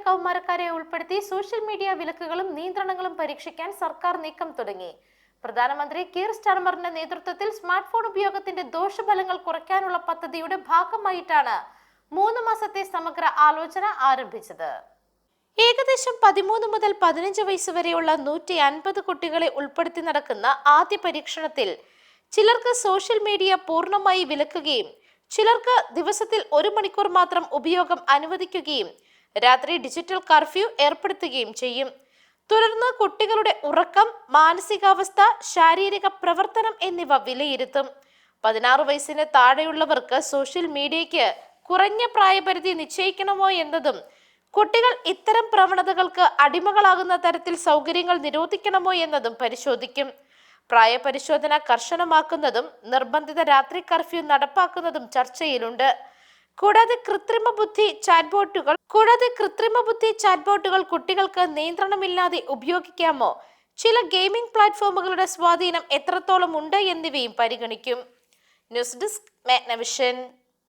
കൗമാരക്കാരെ ഉൾപ്പെടുത്തി social media വിലക്കുകളും നിയന്ത്രണങ്ങളും പരീക്ഷിക്കാൻ സർക്കാർ നീക്കം തുടങ്ങി. പ്രധാനമന്ത്രി കീർ സ്റ്റാർമറിന്റെ നേതൃത്വത്തിൽ സ്മാർട്ട് ഫോൺ ഉപയോഗത്തിന്റെ ദോഷഫലങ്ങൾ കുറയ്ക്കാനുള്ള പദ്ധതിയുടെ ഭാഗമായിട്ടാണ് 3 മാസത്തെ സമഗ്ര ആലോചന ആരംഭിച്ചത്. ഏകദേശം 13 മുതൽ 15 വയസ്സ് വരെയുള്ള 150 കുട്ടികളെ ഉൾപ്പെടുത്തി നടക്കുന്ന ആദ്യ പരീക്ഷണത്തിൽ ചിലർക്ക് സോഷ്യൽ മീഡിയ പൂർണ്ണമായി വിലക്കുകയും ചിലർക്ക് ദിവസത്തിൽ 1 മണിക്കൂർ മാത്രം ഉപയോഗം അനുവദിക്കുകയും രാത്രി ഡിജിറ്റൽ കർഫ്യൂ ഏർപ്പെടുത്തുകയും ചെയ്യും. തുടർന്ന് കുട്ടികളുടെ ഉറക്കം, മാനസികാവസ്ഥ, ശാരീരിക പ്രവർത്തനം എന്നിവ വിലയിരുത്തും. 16 വയസ്സിന് താഴെയുള്ളവർക്ക് സോഷ്യൽ മീഡിയയ്ക്ക് കുറഞ്ഞ പ്രായപരിധി നിശ്ചയിക്കണമോ എന്നതും കുട്ടികൾ ഇത്തരം പ്രവണതകൾക്ക് അടിമകളാകുന്ന തരത്തിൽ സൗകര്യങ്ങൾ നിരോധിക്കണമോ എന്നതും പരിശോധിക്കും. പ്രായപരിശോധന കർശനമാക്കുന്നതും നിർബന്ധിത രാത്രി കർഫ്യൂ നടപ്പാക്കുന്നതും ചർച്ചയിലുണ്ട്. കൂടാതെ കൃത്രിമ ബുദ്ധി ചാറ്റ്ബോട്ടുകൾ കുട്ടികൾക്ക് നിയന്ത്രണമില്ലാതെ ഉപയോഗിക്കാമോ, ചില ഗെയിമിംഗ് പ്ലാറ്റ്ഫോമുകളുടെ സ്വാധീനം എത്രത്തോളം ഉണ്ട് എന്നിവയും പരിഗണിക്കും. News desk, Magnavision.